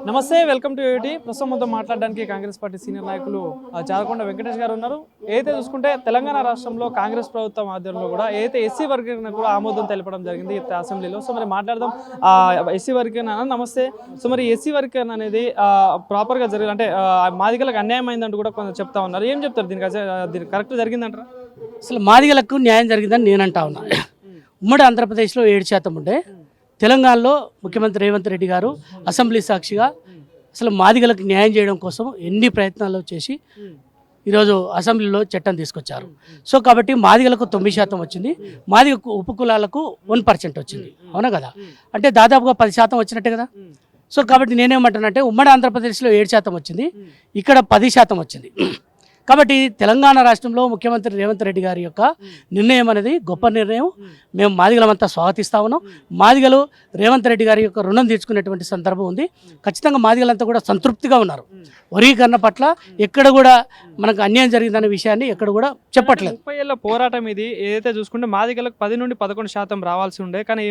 నమస్తే, welcome to UT. ప్రస్తుతం మాట్లాడడానికి కాంగ్రెస్ పార్టీ సీనియర్ నాయకులు చారకొండ వెంకటేష్ గారు ఉన్నారు. ఏదైతే చూసుకుంటే తెలంగాణ రాష్ట్రంలో కాంగ్రెస్ ప్రభుత్వం ఆధ్వర్యంలో కూడా ఏదైతే ఎస్సీ వర్గీకరణ కూడా ఆమోదం తెలపడం జరిగింది అసెంబ్లీలో. సో మరి మాట్లాడదాం ఎస్సీ వర్గీకరణ. నమస్తే. సో మరి ఎస్సీ వర్గీకరణ అనేది ప్రాపర్గా జరిగింది అంటే మాదిగలకు అన్యాయం అయిందంటూ కూడా కొంచెం చెప్తా ఉన్నారు. ఏం చెప్తారు దీనికి కరెక్ట్ జరిగిందంటారా? అసలు మాదిగలకు న్యాయం జరిగిందని నేను అంటా ఉన్నా. ఉమ్మడి ఆంధ్రప్రదేశ్లో 7% ఉండే, తెలంగాణలో ముఖ్యమంత్రి రేవంత్ రెడ్డి గారు అసెంబ్లీ సాక్షిగా అసలు మాదిగలకు న్యాయం చేయడం కోసం ఎన్ని ప్రయత్నాలు చేసి ఈరోజు అసెంబ్లీలో చట్టం తీసుకొచ్చారు. సో కాబట్టి మాదిగలకు 9% వచ్చింది, మాదిగ ఉపకులాలకు 1% వచ్చింది. అవునా కదా? అంటే దాదాపుగా 10% వచ్చినట్టే కదా. సో కాబట్టి నేనేమంటానంటే ఉమ్మడి ఆంధ్రప్రదేశ్లో 7% వచ్చింది, ఇక్కడ 10% వచ్చింది. కాబట్టి తెలంగాణ రాష్ట్రంలో ముఖ్యమంత్రి రేవంత్ రెడ్డి గారి యొక్క నిర్ణయం అనేది గొప్ప నిర్ణయం. మేము మాదిగలమంతా స్వాగతిస్తా ఉన్నాం. మాదిగలు రేవంత్ రెడ్డి గారి యొక్క రుణం తీర్చుకునేటువంటి సందర్భం ఉంది. ఖచ్చితంగా మాదిగలంతా కూడా సంతృప్తిగా ఉన్నారు. వర్గీకరణ పట్ల ఎక్కడ కూడా మనకు అన్యాయం జరిగిందనే విషయాన్ని ఎక్కడ కూడా చెప్పట్లేదు. 30 ఏళ్ల పోరాటం ఇది. ఏదైతే చూసుకుంటే మాదిగలకు 10 నుండి 11% రావాల్సి ఉండే, కానీ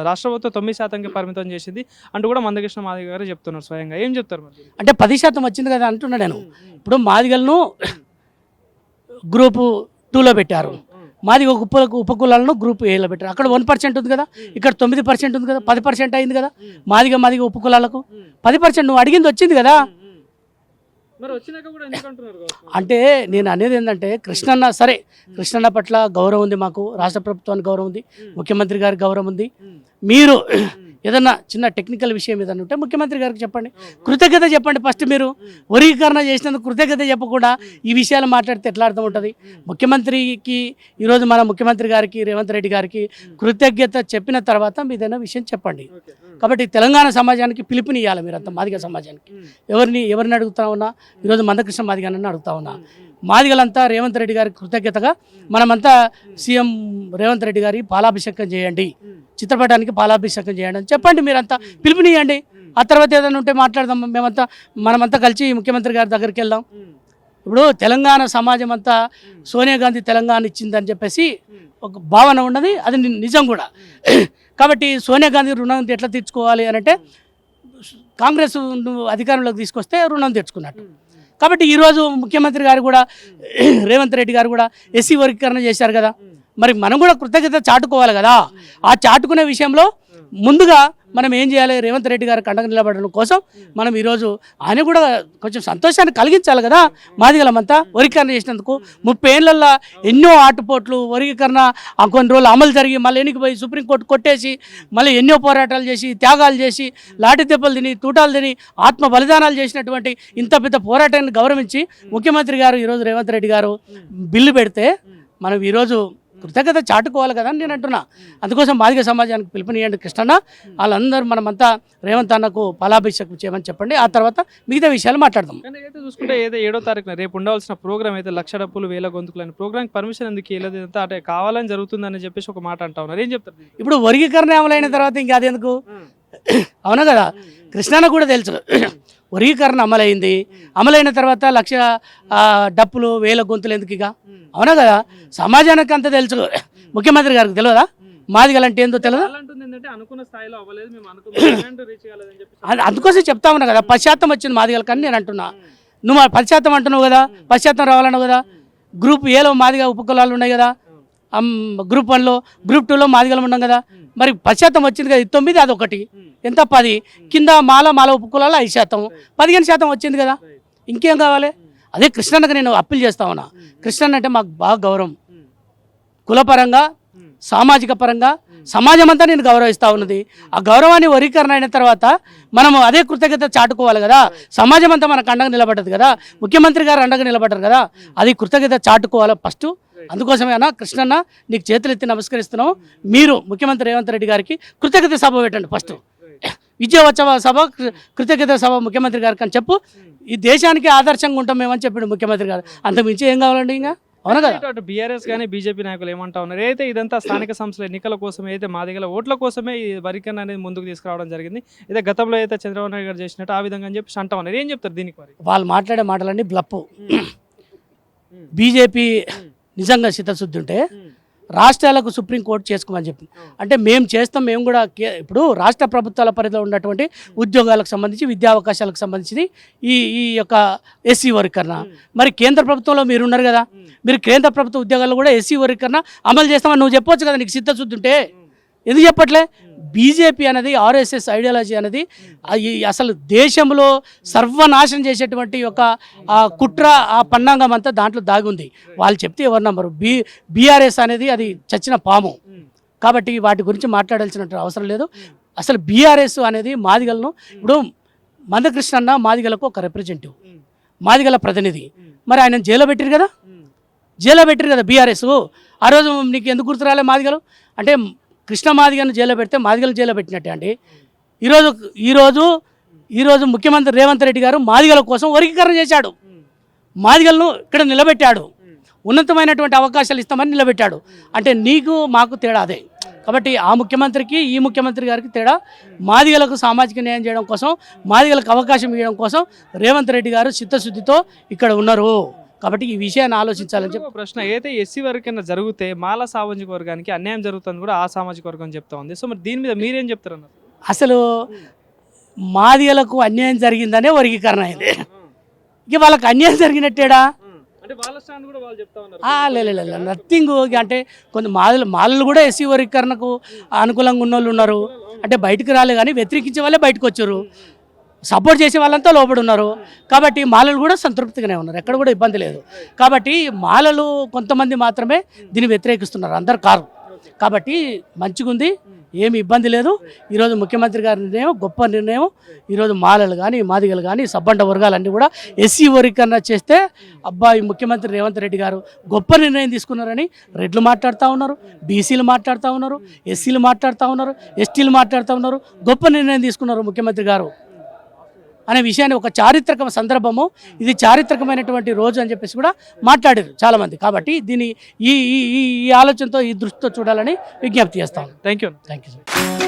రాష్ట్ర ప్రభుత్వం 9%కి పరిమితం చేసింది అంటూ కూడా మందకృష్ణ మాదిగ గారు చెప్తున్నారు స్వయంగా. ఏం చెప్తారు మరి? అంటే 10% వచ్చింది కదా అంటున్నా నేను. ఇప్పుడు మాదిగలను గ్రూపు 2లో పెట్టారు, మాదిగ ఉపకులాలను గ్రూప్ ఏలో పెట్టారు. అక్కడ 1% ఉంది కదా, ఇక్కడ 9% ఉంది కదా, 10% అయింది కదా. మాదిగ ఉపకులాలకు 10% నువ్వు అడిగింది వచ్చింది కదా. అంటే నేను అనేది ఏంటంటే కృష్ణన్న సరే, కృష్ణన్న పట్ల గౌరవం ఉంది, మాకు రాష్ట్ర ప్రభుత్వానికి గౌరవం ఉంది, ముఖ్యమంత్రి గారికి గౌరవం ఉంది. మీరు ఏదన్నా చిన్న టెక్నికల్ విషయం ఏదన్నా ఉంటే ముఖ్యమంత్రి గారికి చెప్పండి, కృతజ్ఞత చెప్పండి. ఫస్ట్ మీరు వర్గీకరణ చేసినందుకు కృతజ్ఞత చెప్పకుండా ఈ విషయాలు మాట్లాడితే ఎట్లా అర్థం ఉంటుంది? ముఖ్యమంత్రికి ఈరోజు మన ముఖ్యమంత్రి గారికి రేవంత్ రెడ్డి గారికి కృతజ్ఞత చెప్పిన తర్వాత మీదైనా విషయం చెప్పండి. కాబట్టి తెలంగాణ సమాజానికి పిలుపునియాలి మీరంతా, మాదిగ సమాజానికి. ఎవరిని అడుగుతా ఉన్నా, ఈరోజు మందకృష్ణ మాదిగని అడుగుతా ఉన్నా. మాదిగలంతా రేవంత్ రెడ్డి గారికి కృతజ్ఞతగా మనమంతా సీఎం రేవంత్ రెడ్డి గారి పాలాభిషేకం చేయండి, చిత్రపటానికి పాలాభిషేకం చేయండి అని చెప్పండి. మీరంతా పిలుపునియండి. ఆ తర్వాత ఏదైనా ఉంటే మాట్లాడదాం. మనమంతా కలిసి ముఖ్యమంత్రి గారి దగ్గరికి వెళ్దాం. ఇప్పుడు తెలంగాణ సమాజం అంతా సోనియా గాంధీ తెలంగాణ ఇచ్చిందని చెప్పేసి ఒక భావన ఉన్నది, అది నిజం కూడా. కాబట్టి సోనియా గాంధీ రుణం ఎట్లా తీర్చుకోవాలి అని అంటే కాంగ్రెస్ అధికారంలోకి తీసుకొస్తే రుణం తీర్చుకున్నట్టు. కాబట్టి ఈరోజు ముఖ్యమంత్రి గారు కూడా రేవంత్ రెడ్డి గారు కూడా ఎస్సీ వర్గీకరణ చేశారు కదా, మరి మనం కూడా కృతజ్ఞత చాటుకోవాలి కదా. ఆ చాటుకునే విషయంలో ముందుగా మనం ఏం చేయాలి? రేవంత్ రెడ్డి గారికి అండగా నిలబడడం కోసం మనం ఈరోజు ఆయన కూడా కొంచెం సంతోషాన్ని కలిగించాలి కదా. మాదిగలమంతా వర్గీకరణ చేసినందుకు 30 ఏళ్ళల్లో ఎన్నో ఆటుపోట్లు, వర్గీకరణ కొన్ని రోజులు అమలు జరిగి మళ్ళీ ఎన్నికపోయి సుప్రీంకోర్టు కొట్టేసి మళ్ళీ ఎన్నో పోరాటాలు చేసి త్యాగాలు చేసి లాఠీ దెబ్బలు తిని తూటాలు తిని ఆత్మ బలిదానాలు చేసినటువంటి ఇంత పెద్ద పోరాటాన్ని గౌరవించి ముఖ్యమంత్రి గారు ఈరోజు రేవంత్ రెడ్డి గారు బిల్లు పెడితే మనం ఈరోజు కృతజ్ఞత చాటుకోవాలి కదా అని నేను అంటున్నా. అందుకోసం మాదిగ సమాజానికి పిలుపునియండి కృష్ణన్న. వాళ్ళందరూ మనమంతా రేవంత్ అన్నకు పాలాభిషేకం చేయమని చెప్పండి. ఆ తర్వాత మిగతా విషయాలు మాట్లాడదాం. అయితే చూసుకుంటే 7వ తారీఖున రేపు ఉండవలసిన ప్రోగ్రామ్ అయితే 1,00,000 డప్పులు 1,000 గొంతుకులు అనే ప్రోగ్రామ్కి పర్మిషన్ ఎందుకు ఇవ్వలేదు? అంటే కావాలని జరుగుతుందని చెప్పేసి ఒక మాట అంటా ఉన్నారు. ఏం చెప్తారు? ఇప్పుడు వర్గీకరణ అమలైన తర్వాత ఇంకా అది ఎందుకు? అవునా కదా, కృష్ణన్న కూడా తెలుసు వర్గీకరణ అమలైంది. అమలైన తర్వాత 1,00,000 డప్పులు 1,000 గొంతులు ఎందుకు ఇక? అవునా కదా, సమాజానికి అంతా తెలుసు. ముఖ్యమంత్రి గారికి తెలియదా మాదిగలంటే ఏందో తెలియదా? అందుకోసం చెప్తా ఉన్నా కదా, 10% వచ్చింది మాదిగలకి అని నేను అంటున్నా. నువ్వు 10% అంటున్నావు కదా, 10% రావాలన్నావు కదా. గ్రూప్ ఏలో మాదిగ ఉపకులాలు ఉన్నాయి కదా, గ్రూప్ 1లో గ్రూప్ 2లో మాదిగలు ఉన్నాం కదా. మరి 10% వచ్చింది కదా, 9 అదొకటి ఎంత 10 కింద మాల ఉపకులాలు 5%, 15% వచ్చింది కదా. ఇంకేం కావాలి? అదే కృష్ణన్నకు నేను అప్పీల్ చేస్తా ఉన్నా. కృష్ణన్న అంటే మాకు బాగా గౌరవం, కులపరంగా సామాజిక పరంగా సమాజం అంతా నేను గౌరవిస్తూ ఉన్నది. ఆ గౌరవాన్ని వర్గీకరణ అయిన తర్వాత మనము అదే కృతజ్ఞత చాటుకోవాలి కదా. సమాజం అంతా మనకు అండగా నిలబడ్డది కదా, ముఖ్యమంత్రి గారు అండగా నిలబడ్డారు కదా, అది కృతజ్ఞత చాటుకోవాలి ఫస్ట్. అందుకోసమే అన్న కృష్ణన్న నీకు చేతులు ఎత్తి నమస్కరిస్తున్నావు. మీరు ముఖ్యమంత్రి రేవంత్ రెడ్డి గారికి కృతజ్ఞత సభ పెట్టండి ఫస్ట్. విజయోత్సవ సభ, కృతజ్ఞత సభ ముఖ్యమంత్రి గారికి అని చెప్పు. ఈ దేశానికి ఆదర్శంగా ఉంటాం మేమని చెప్పాడు ముఖ్యమంత్రి గారు. అంతకుమించి ఏం కావాలండి ఇంకా? అవునా కదా. బీఆర్ఎస్ కానీ బీజేపీ నాయకులు ఏమంటా ఉన్నారు? అయితే ఇదంతా స్థానిక సంస్థల ఎన్నికల కోసమే, అయితే మాదిగల ఓట్ల కోసమే ఈ వర్గీకరణ అనేది ముందుకు తీసుకురావడం జరిగింది. అయితే గతంలో అయితే చంద్రబాబు నాయుడు గారు చేసినట్టు ఆ విధంగా అని చెప్పి అంటా ఉన్నారు. ఏం చెప్తారు దీనికి? మరి వాళ్ళు మాట్లాడే మాటలన్నీ బ్లప్పు. బీజేపీ నిజంగా చిత్తశుద్ధి ఉంటే రాష్ట్రాలకు సుప్రీంకోర్టు చేసుకోమని చెప్పింది. అంటే మేము చేస్తాం, మేము కూడా ఇప్పుడు రాష్ట్ర ప్రభుత్వాల పరిధిలో ఉన్నటువంటి ఉద్యోగాలకు సంబంధించి విద్యా అవకాశాలకు సంబంధించి ఈ యొక్క ఎస్సీ వర్గీకరణ, మరి కేంద్ర ప్రభుత్వంలో మీరు ఉన్నారు కదా, మీరు కేంద్ర ప్రభుత్వ ఉద్యోగాల్లో కూడా ఎస్సీ వర్గీకరణ అమలు చేస్తామని నువ్వు చెప్పొచ్చు కదా, నీకు చిత్తశుద్ధి ఉంటే. ఎందుకు చెప్పట్లే? బీజేపీ అనేది, ఆర్ఎస్ఎస్ ఐడియాలజీ అనేది అసలు దేశంలో సర్వనాశనం చేసేటువంటి ఒక కుట్ర, ఆ పన్నాంగం అంతా దాంట్లో దాగి ఉంది. వాళ్ళు చెప్తే ఎవరు నమ్మరు. బీఆర్ఎస్ అనేది అది చచ్చిన పాము, కాబట్టి వాటి గురించి మాట్లాడాల్సిన అవసరం లేదు. అసలు బీఆర్ఎస్ అనేది మాదిగలను, ఇప్పుడు మందకృష్ణ మాదిగలకు ఒక రిప్రజెంటేటివ్, మాదిగల ప్రతినిధి, మరి ఆయన జైల్లో పెట్టారు కదా బీఆర్ఎస్. ఆ రోజు నీకు ఎందుకు గుర్తు రాలే మాదిగలు అంటే? కృష్ణ మాదిగను జైల్లో పెడితే మాదిగలు జైల్లో పెట్టినట్టే అండి. ఈరోజు ముఖ్యమంత్రి రేవంత్ రెడ్డి గారు మాదిగల కోసం వర్గీకరణ చేశాడు, మాదిగలను ఇక్కడ నిలబెట్టాడు, ఉన్నతమైనటువంటి అవకాశాలు ఇస్తామని నిలబెట్టాడు. అంటే నీకు మాకు తేడా అదే. కాబట్టి ఆ ముఖ్యమంత్రికి ఈ ముఖ్యమంత్రి గారికి తేడా. మాదిగలకు సామాజిక న్యాయం చేయడం కోసం, మాదిగలకు అవకాశం ఇవ్వడం కోసం రేవంత్ రెడ్డి గారు చిత్తశుద్ధితో ఇక్కడ ఉన్నారు. కాబట్టి ఈ విషయాన్ని ఆలోచించాలని చెప్పి ప్రశ్న, ఏదైతే ఎస్సీ వర్గీకరణ జరిగితే మాల సామాజిక వర్గానికి అన్యాయం జరుగుతుంది కూడా ఆ సామాజిక వర్గం చెప్తా ఉంది. సో మరి దీని మీద మీరేం చెప్తారు అన్నారు? అసలు మాదిగలకు అన్యాయం జరిగిందనే వర్గీకరణ అయింది. ఇక వాళ్ళకి అన్యాయం జరిగినట్టేడా? లేదు, నథింగ్. అంటే కొంత మాలలు కూడా ఎస్సీ వర్గీకరణకు అనుకూలంగా ఉన్న వాళ్ళు ఉన్నారు. అంటే బయటకు రాలే కానీ వ్యతిరేకించే వాళ్ళే బయటకు వచ్చారు, సపోర్ట్ చేసే వాళ్ళంతా లోపల ఉన్నారు. కాబట్టి మాలలు కూడా సంతృప్తిగానే ఉన్నారు, ఎక్కడ కూడా ఇబ్బంది లేదు. కాబట్టి మాలలు కొంతమంది మాత్రమే దీన్ని వ్యతిరేకిస్తున్నారు, అందరు కారు. కాబట్టి మంచిగా ఉంది, ఏమి ఇబ్బంది లేదు. ఈరోజు ముఖ్యమంత్రి గారి నిర్ణయం గొప్ప నిర్ణయం. ఈరోజు మాలలు కానీ మాదిగలు కానీ సబ్బండ వర్గాలన్నీ కూడా ఎస్సీ వర్గీకరణ చేస్తే అబ్బాయి ముఖ్యమంత్రి రేవంత్ రెడ్డి గారు గొప్ప నిర్ణయం తీసుకున్నారని రెడ్లు మాట్లాడుతూ ఉన్నారు, బీసీలు మాట్లాడుతూ ఉన్నారు, ఎస్సీలు మాట్లాడుతూ ఉన్నారు, ఎస్టీలు మాట్లాడుతూ ఉన్నారు. గొప్ప నిర్ణయం తీసుకున్నారు ముఖ్యమంత్రి గారు అనే విషయాన్ని, ఒక చారిత్రక సందర్భము, ఇది చారిత్రకమైనటువంటి రోజు అని చెప్పేసి కూడా మాట్లాడారు చాలామంది. కాబట్టి దీన్ని ఈ ఆలోచనతో, ఈ దృష్టితో చూడాలని విజ్ఞప్తి చేస్తాను. Thank you. సార్.